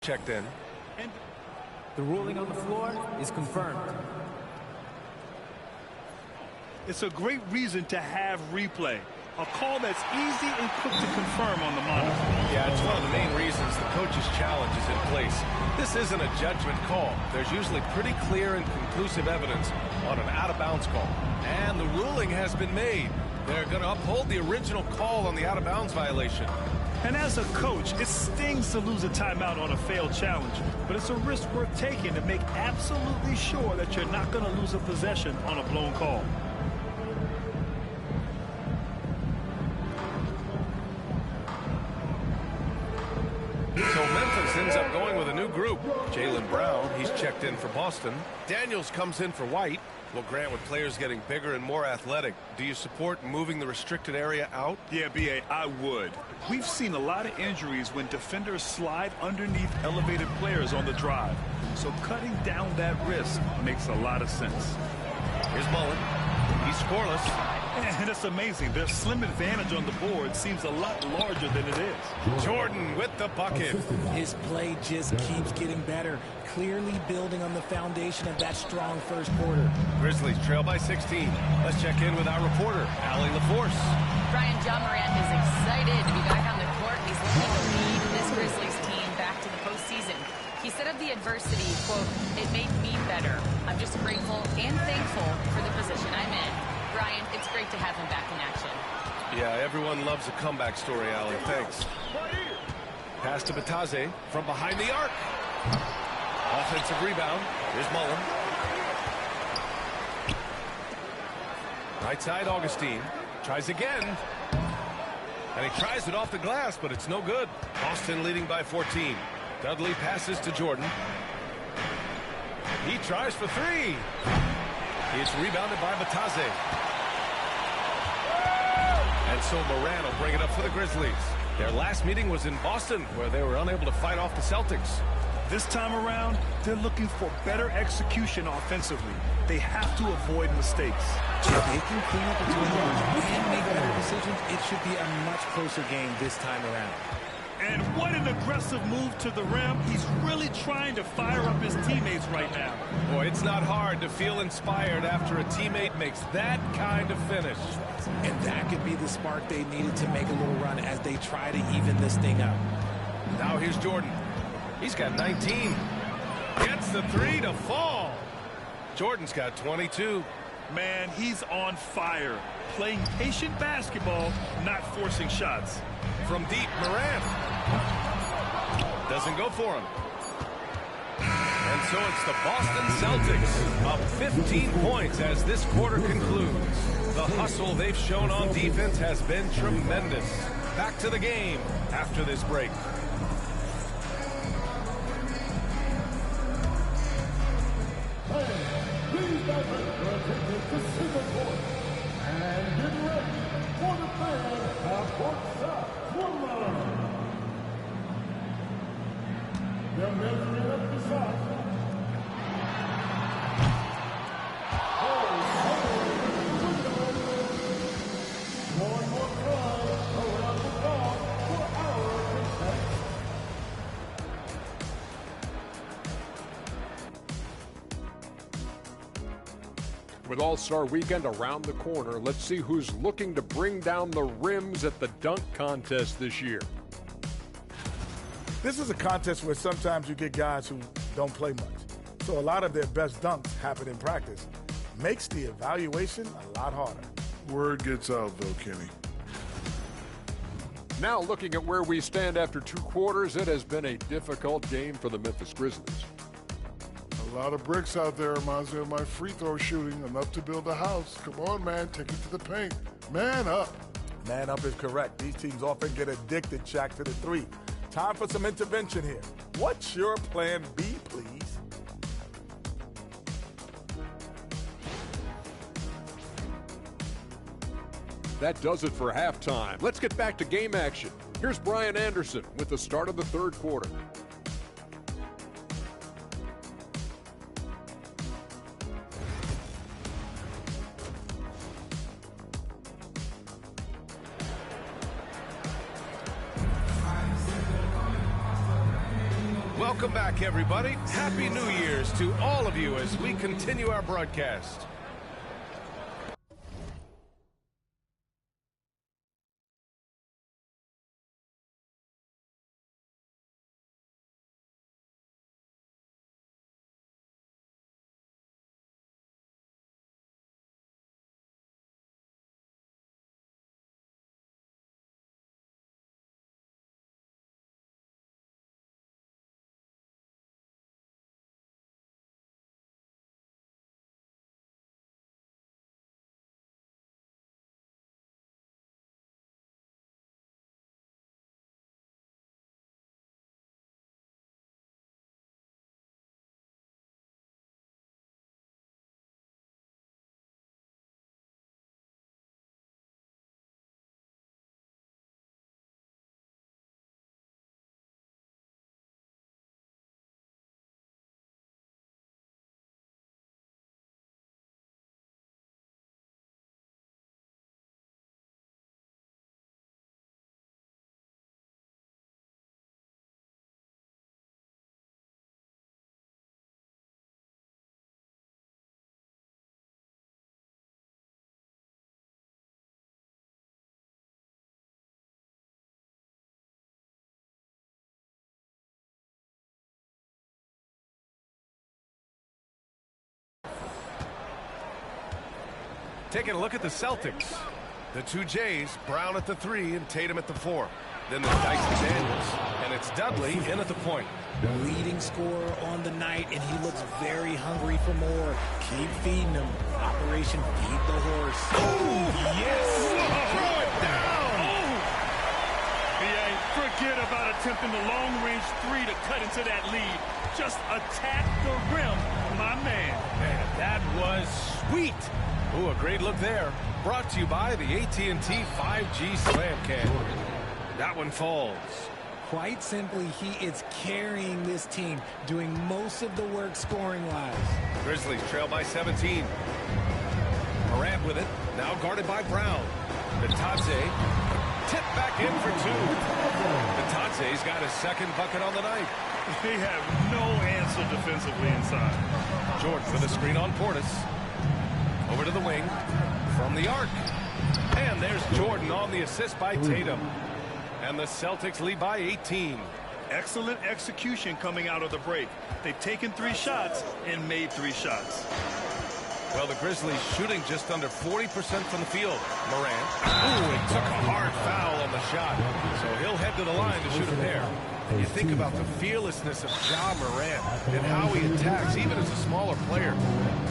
checked in. And the ruling on the floor is confirmed. It's a great reason to have replay. A call that's easy and quick to confirm on the monitor. Yeah, it's one of the main reasons the coach's challenge is in place. This isn't a judgment call. There's usually pretty clear and conclusive evidence on an out-of-bounds call. And the ruling has been made. They're going to uphold the original call on the out-of-bounds violation. And as a coach, it stings to lose a timeout on a failed challenge. But it's a risk worth taking to make absolutely sure that you're not going to lose a possession on a blown call. So Memphis ends up going with a new group. Jaylen Brown, he's checked in for Boston. Daniels comes in for White. Well, Grant, with players getting bigger and more athletic, do you support moving the restricted area out? Yeah, B.A., I would. We've seen a lot of injuries when defenders slide underneath elevated players on the drive. So cutting down that risk makes a lot of sense. Here's Mullen. He's scoreless. And it's amazing. Their slim advantage on the board seems a lot larger than it is. Jordan with the bucket. His play just keeps getting better, clearly building on the foundation of that strong first quarter. Grizzlies trail by 16. Let's check in with our reporter, Allie LaForce. Brian, John Morant is excited to be back on the court. He's looking to lead this Grizzlies team back to the postseason. He said of the adversity, quote, "It made me better. I'm just grateful and thankful for the position I'm in." Brian, it's great to have him back in action. Yeah, everyone loves a comeback story, Allie. Thanks. Pass to Bataze from behind the arc. Offensive rebound. Here's Mullen. Right side, Augustine. Tries again. And he tries it off the glass, but it's no good. Boston leading by 14. Dudley passes to Jordan. He tries for three. It's rebounded by Bataze. And so Morant will bring it up for the Grizzlies. Their last meeting was in Boston, where they were unable to fight off the Celtics. This time around, they're looking for better execution offensively. They have to avoid mistakes. If they can clean up the turnovers and make better decisions, it should be a much closer game this time around. And what an aggressive move to the rim. He's really trying to fire up his teammates right now. Boy, it's not hard to feel inspired after a teammate makes that kind of finish. And that could be the spark they needed to make a little run as they try to even this thing up. Now here's Jordan. He's got 19. Gets the three to fall. Jordan's got 22. Man, he's on fire. Playing patient basketball, not forcing shots. From deep, Morant. Doesn't go for him. And so it's the Boston Celtics up 15 points as this quarter concludes. The hustle they've shown on defense has been tremendous. Back to the game after this break. With All-Star Weekend around the corner, let's see who's looking to bring down the rims at the dunk contest this year. This is a contest where sometimes you get guys who don't play much. So a lot of their best dunks happen in practice. Makes the evaluation a lot harder. Word gets out, though, Kenny. Now looking at where we stand after 2 quarters, it has been a difficult game for the Memphis Grizzlies. A lot of bricks out there reminds me of my free throw shooting, enough to build a house. Come on, man, take it to the paint. Man up. Man up is correct. These teams often get addicted, Shaq, to the three. Time for some intervention here. What's your plan B, please? That does it for halftime. Let's get back to game action. Here's Brian Anderson with the start of the 3rd quarter. Welcome back, everybody. Happy New Year's to all of you as we continue our broadcast. Taking a look at the Celtics. The two Jays, Brown at the 3 and Tatum at the 4. Then there's Dyson Daniels, and it's Dudley in at the point. The leading scorer on the night, and he looks very hungry for more. Keep feeding him. Operation Feed the Horse. Oh, yes! Throw it down! Forget about attempting the long-range 3 to cut into that lead. Just attack the rim, my man. Man, that was sweet. Ooh, a great look there. Brought to you by the AT&T 5G Slam Cam. That one falls. Quite simply, he is carrying this team, doing most of the work scoring-wise. Grizzlies trail by 17. Morant with it, now guarded by Brown. Bitadze, tip back in for 2. Bitadze's got his second bucket on the night. They have no answer defensively inside. Jordan with a screen on Portis. Over to the wing, from the arc. And there's Jordan on the assist by Tatum. And the Celtics lead by 18. Excellent execution coming out of the break. They've taken 3 shots and made 3 shots. Well, the Grizzlies shooting just under 40% from the field. Morant. Ooh, he took a hard foul on the shot. So he'll head to the line to shoot a pair. You think about the fearlessness of Ja Morant and how he attacks, even as a smaller player.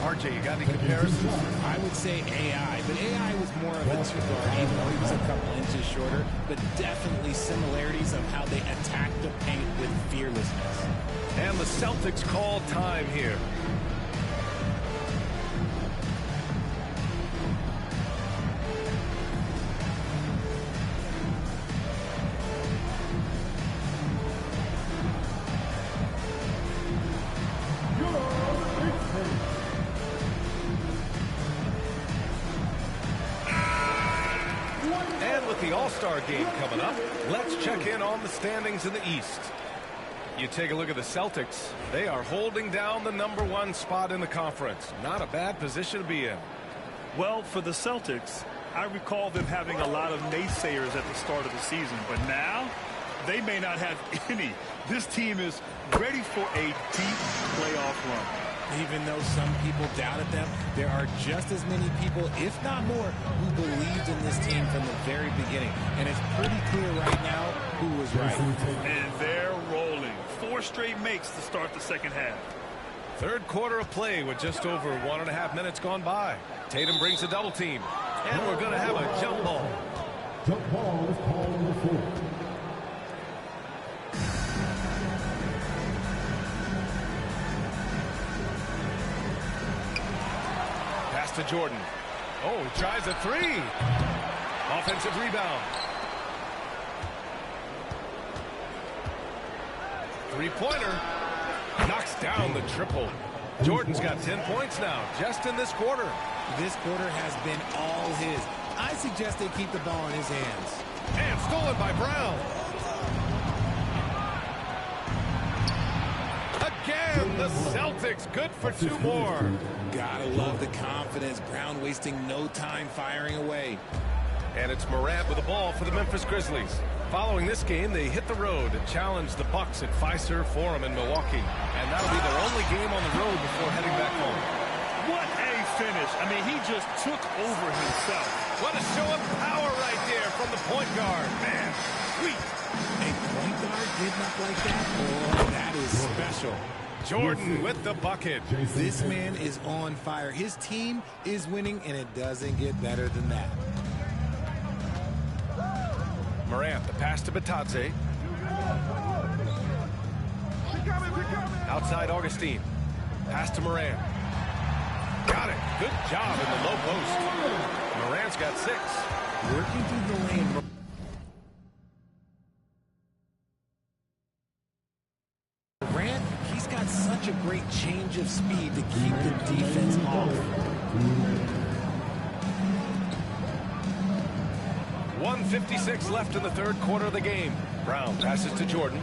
RJ, you got any comparisons? I would say AI, but AI was more of a two-guard, even though he was a couple inches shorter, but definitely similarities of how they attack the paint with fearlessness. And the Celtics call time here. The All-Star game coming up. Let's check in on the standings in the East. You take a look at the Celtics. They are holding down the #1 spot in the conference. Not a bad position to be in. Well, for the Celtics, I recall them having a lot of naysayers at the start of the season, but now they may not have any. This team is ready for a deep playoff run. Even though some people doubted them, there are just as many people, if not more, who believed in this team from the very beginning. And it's pretty clear right now who was right. And they're rolling. 4 straight makes to start the second half. Third quarter of play with just over 1.5 minutes gone by. Tatum brings a double team. And we're going to have a jump ball. Jump ball is called on the floor. To Jordan. Oh, he tries a 3. Offensive rebound. 3-pointer. Knocks down the triple. Jordan's got 10 points now, just in this quarter. This quarter has been all his. I suggest they keep the ball in his hands. And stolen by Brown. again. The Celtics good for 2 more. Gotta love the confidence. Brown wasting no time firing away. And it's Morant with the ball for the Memphis Grizzlies. Following this game, they hit the road and challenge the Bucks at Fiserv Forum in Milwaukee. And that'll be their only game on the road before heading back home. What a finish. I mean, he just took over himself. What a show of power right there from the point guard. Man, sweet. A point guard getting up like that? Oh, that is special. Jordan with the bucket. This man is on fire. His team is winning, and it doesn't get better than that. Morant, the pass to Batadze. Outside Augustine. Pass to Morant. Got it. Good job in the low post. Morant's got 6. Working through the lane. Morant, he's got such a great change of speed to keep the defense off. 1:56 left in the 3rd quarter of the game. Brown passes to Jordan.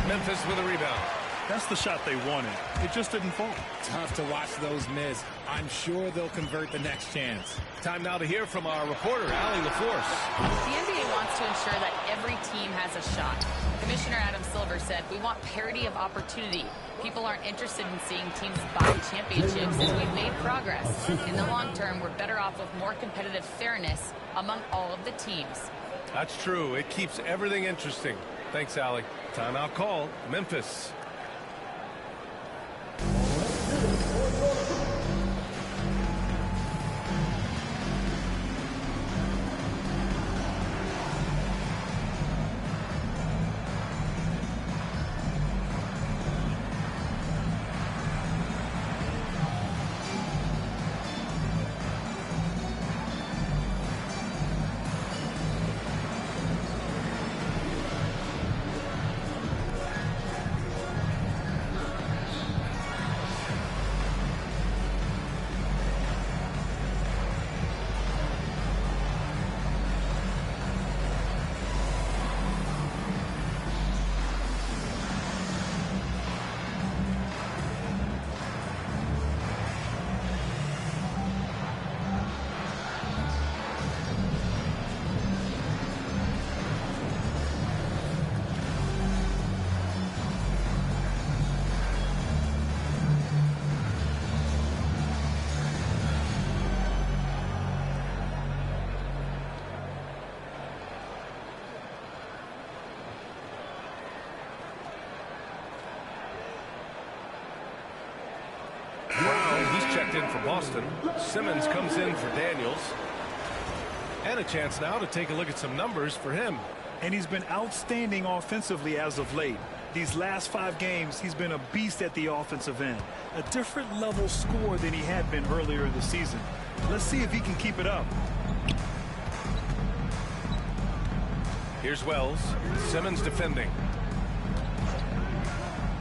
Memphis with a rebound. That's the shot they wanted. It just didn't fall. Tough to watch those miss. I'm sure they'll convert the next chance. Time now to hear from our reporter, Allie LaForce. The NBA wants to ensure that every team has a shot. Commissioner Adam Silver said, we want parity of opportunity. People aren't interested in seeing teams buy championships, and we've made progress. In the long term, we're better off with more competitive fairness among all of the teams. That's true. It keeps everything interesting. Thanks, Allie. Timeout call, Memphis. Checked in for Boston. Simmons comes in for Daniels. And a chance now to take a look at some numbers for him. And he's been outstanding offensively as of late. These last 5 games, he's been a beast at the offensive end. A different level score than he had been earlier in the season. Let's see if he can keep it up. Here's Wells. Simmons defending.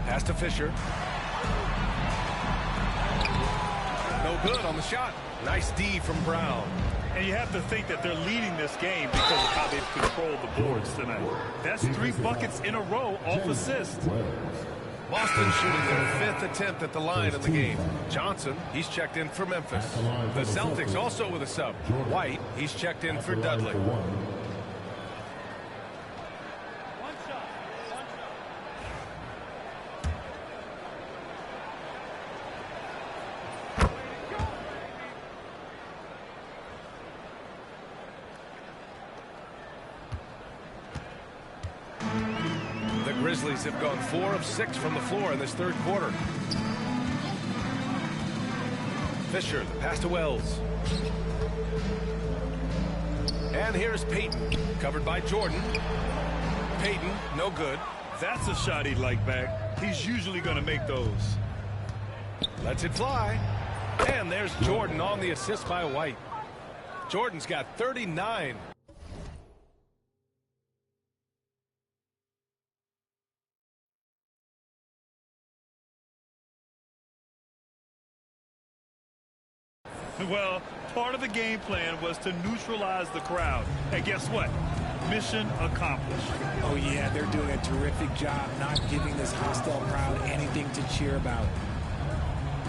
Pass to Fisher. No good on the shot. Nice D from Brown. And you have to think that they're leading this game because of how they've controlled the boards tonight. That's 3 buckets in a row off assist. Boston shooting their 5th attempt at the line in the game. Johnson, he's checked in for Memphis. The Celtics also with a sub. White, he's checked in for Dudley. Grizzlies have gone 4 of 6 from the floor in this 3rd quarter. Fisher, the pass to Wells. And here's Payton, covered by Jordan. Payton, no good. That's a shot he'd like back. He's usually going to make those. Lets it fly. And there's Jordan on the assist by White. Jordan's got 39. Well, part of the game plan was to neutralize the crowd. And guess what? mission accomplished. Oh, yeah, they're doing a terrific job not giving this hostile crowd anything to cheer about.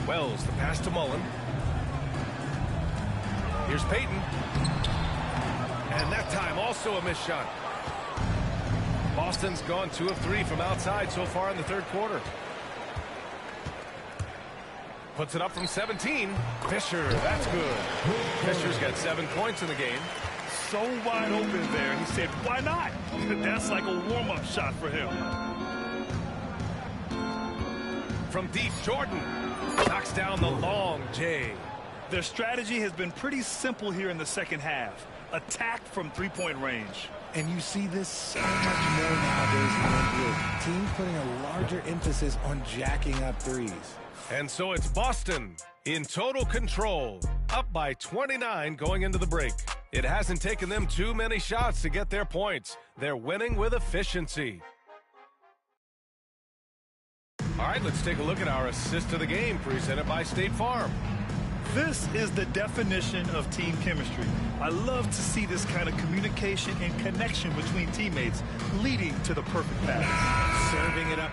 Wells, the pass to Mullen. Here's Payton. And that time also a missed shot. Boston's gone 2 of 3 from outside so far in the third quarter. Puts it up from 17. Fisher, that's good. Fisher's got 7 points in the game. So wide open there. He said, why not? That's like a warm-up shot for him. From deep, Jordan knocks down the long J. Their strategy has been pretty simple here in the second half. Attack from three-point range. And you see this so much more nowadays in the NBA. Teams putting a larger emphasis on jacking up threes. And so it's Boston in total control, up by 29 going into the break. It hasn't taken them too many shots to get their points. They're winning with efficiency. All right, let's take a look at our assist of the game presented by State Farm. This is the definition of team chemistry. I love to see this kind of communication and connection between teammates leading to the perfect pass. Serving it up.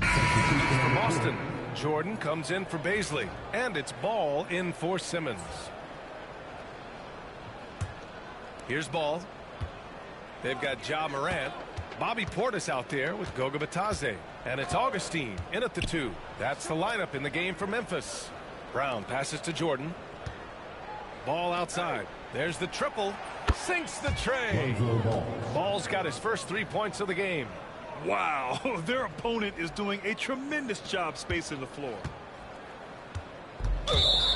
For Boston, Jordan comes in for Baisley, and it's ball in for Simmons. Here's ball. They've got Ja Morant. Bobby Portis out there with Goga Bitadze. And it's Augustine in at the 2. That's the lineup in the game for Memphis. Brown passes to Jordan. Ball outside. There's the triple. Sinks the tray. Ball's got his first 3 points of the game. Wow, their opponent is doing a tremendous job spacing the floor.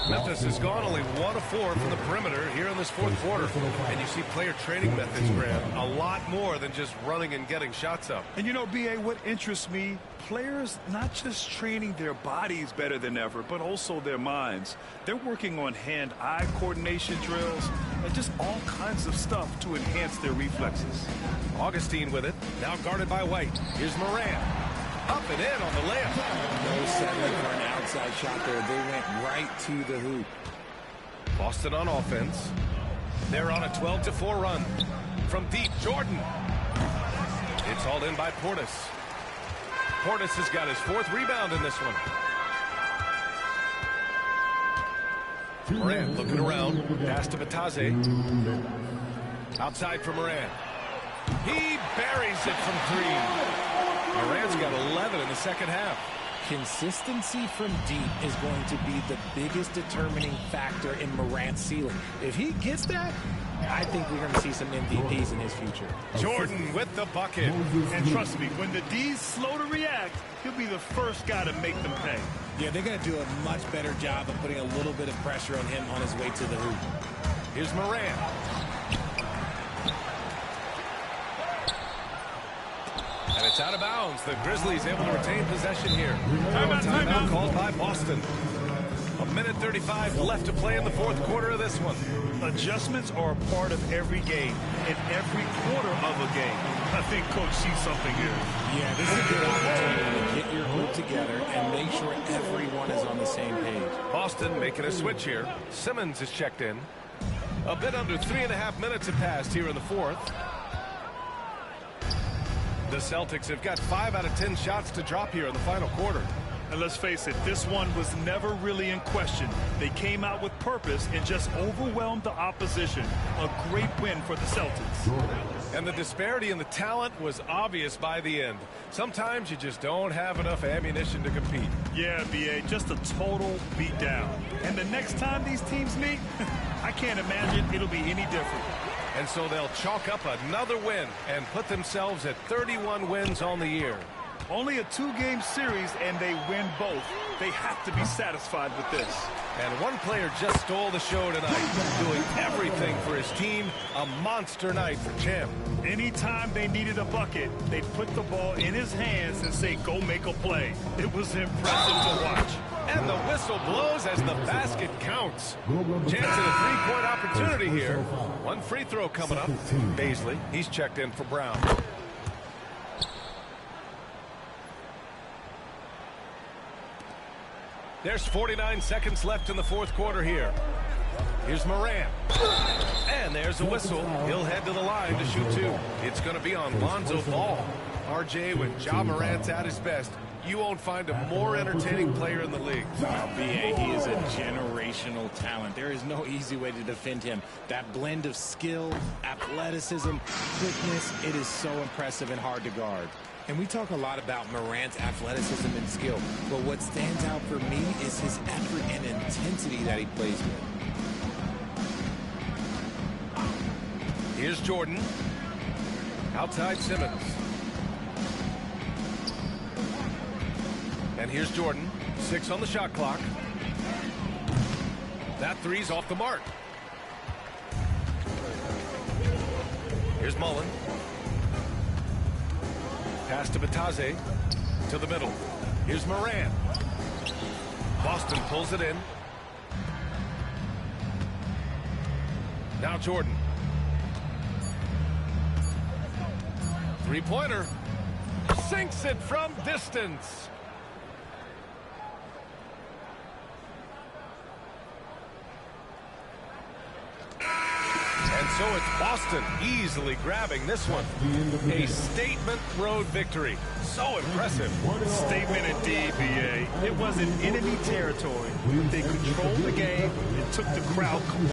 Memphis has gone only 1 of 4 from the perimeter here in this fourth quarter. And you see player training methods, Graham, a lot more than just running and getting shots up. And you know, B.A., what interests me, players not just training their bodies better than ever, but also their minds. They're working on hand-eye coordination drills and just all kinds of stuff to enhance their reflexes. Augustine with it, now guarded by White. Here's Morant. Up and in on the layup. No settling for an outside shot there. They went right to the hoop. Boston on offense. They're on a 12-4 run. From deep, Jordan. It's hauled in by Portis. Portis has got his 4th rebound in this one. Morant looking around. Pass to Bitadze. Outside for Morant. He buries it from 3. Morant's got 11 in the second half. Consistency from deep is going to be the biggest determining factor in Morant's ceiling. If he gets that, I think we're going to see some MVPs in his future. Jordan with the bucket. And trust me, when the D's slow to react, he'll be the first guy to make them pay. Yeah, they're going to do a much better job of putting a little bit of pressure on him on his way to the hoop. Here's Morant. And it's out of bounds. The Grizzlies able to retain possession here. Timeout called by Boston. 1:35 left to play in the fourth quarter of this one. Adjustments are a part of every game, and every quarter of a game. I think Coach sees something here. Yeah, this is a good opportunity to get your group together and make sure everyone is on the same page. Boston making a switch here. Simmons is checked in. A bit under 3.5 minutes have passed here in the fourth. The Celtics have got 5 out of 10 shots to drop here in the final quarter. And let's face it, this one was never really in question. They came out with purpose and just overwhelmed the opposition. A great win for the Celtics. And the disparity in the talent was obvious by the end. Sometimes you just don't have enough ammunition to compete. Yeah, B.A., just a total beatdown. And the next time these teams meet, I can't imagine it'll be any different. And so they'll chalk up another win and put themselves at 31 wins on the year. Only a 2-game series, and they win both. They have to be satisfied with this. And one player just stole the show tonight, doing everything for his team. A monster night for Champ. Anytime they needed a bucket, they'd put the ball in his hands and say, go make a play. It was impressive to watch. And the whistle blows as the basket counts. Chance at a three-point opportunity here. One free throw coming up. Baisley, he's checked in for Brown. There's 49 seconds left in the fourth quarter here. Here's Morant. And there's a whistle. He'll head to the line to shoot two. It's going to be on Lonzo Ball. RJ, when Ja Morant's at his best, you won't find a more entertaining player in the league. Well, B.A., he is a generational talent. There is no easy way to defend him. That blend of skill, athleticism, quickness, it is so impressive and hard to guard. And we talk a lot about Morant's athleticism and skill, but what stands out for me is his effort and intensity that he plays with. Here's Jordan. Outside Simmons. And here's Jordan. 6 on the shot clock. That three's off the mark. Here's Mullen. Pass to Batase. To the middle. Here's Morant. Boston pulls it in. Now Jordan. Three-pointer. Sinks it from distance. And so it's Boston easily grabbing this one. A statement road victory. So impressive. Statement indeed, B.A. It wasn't enemy territory. They controlled the game and took the crowd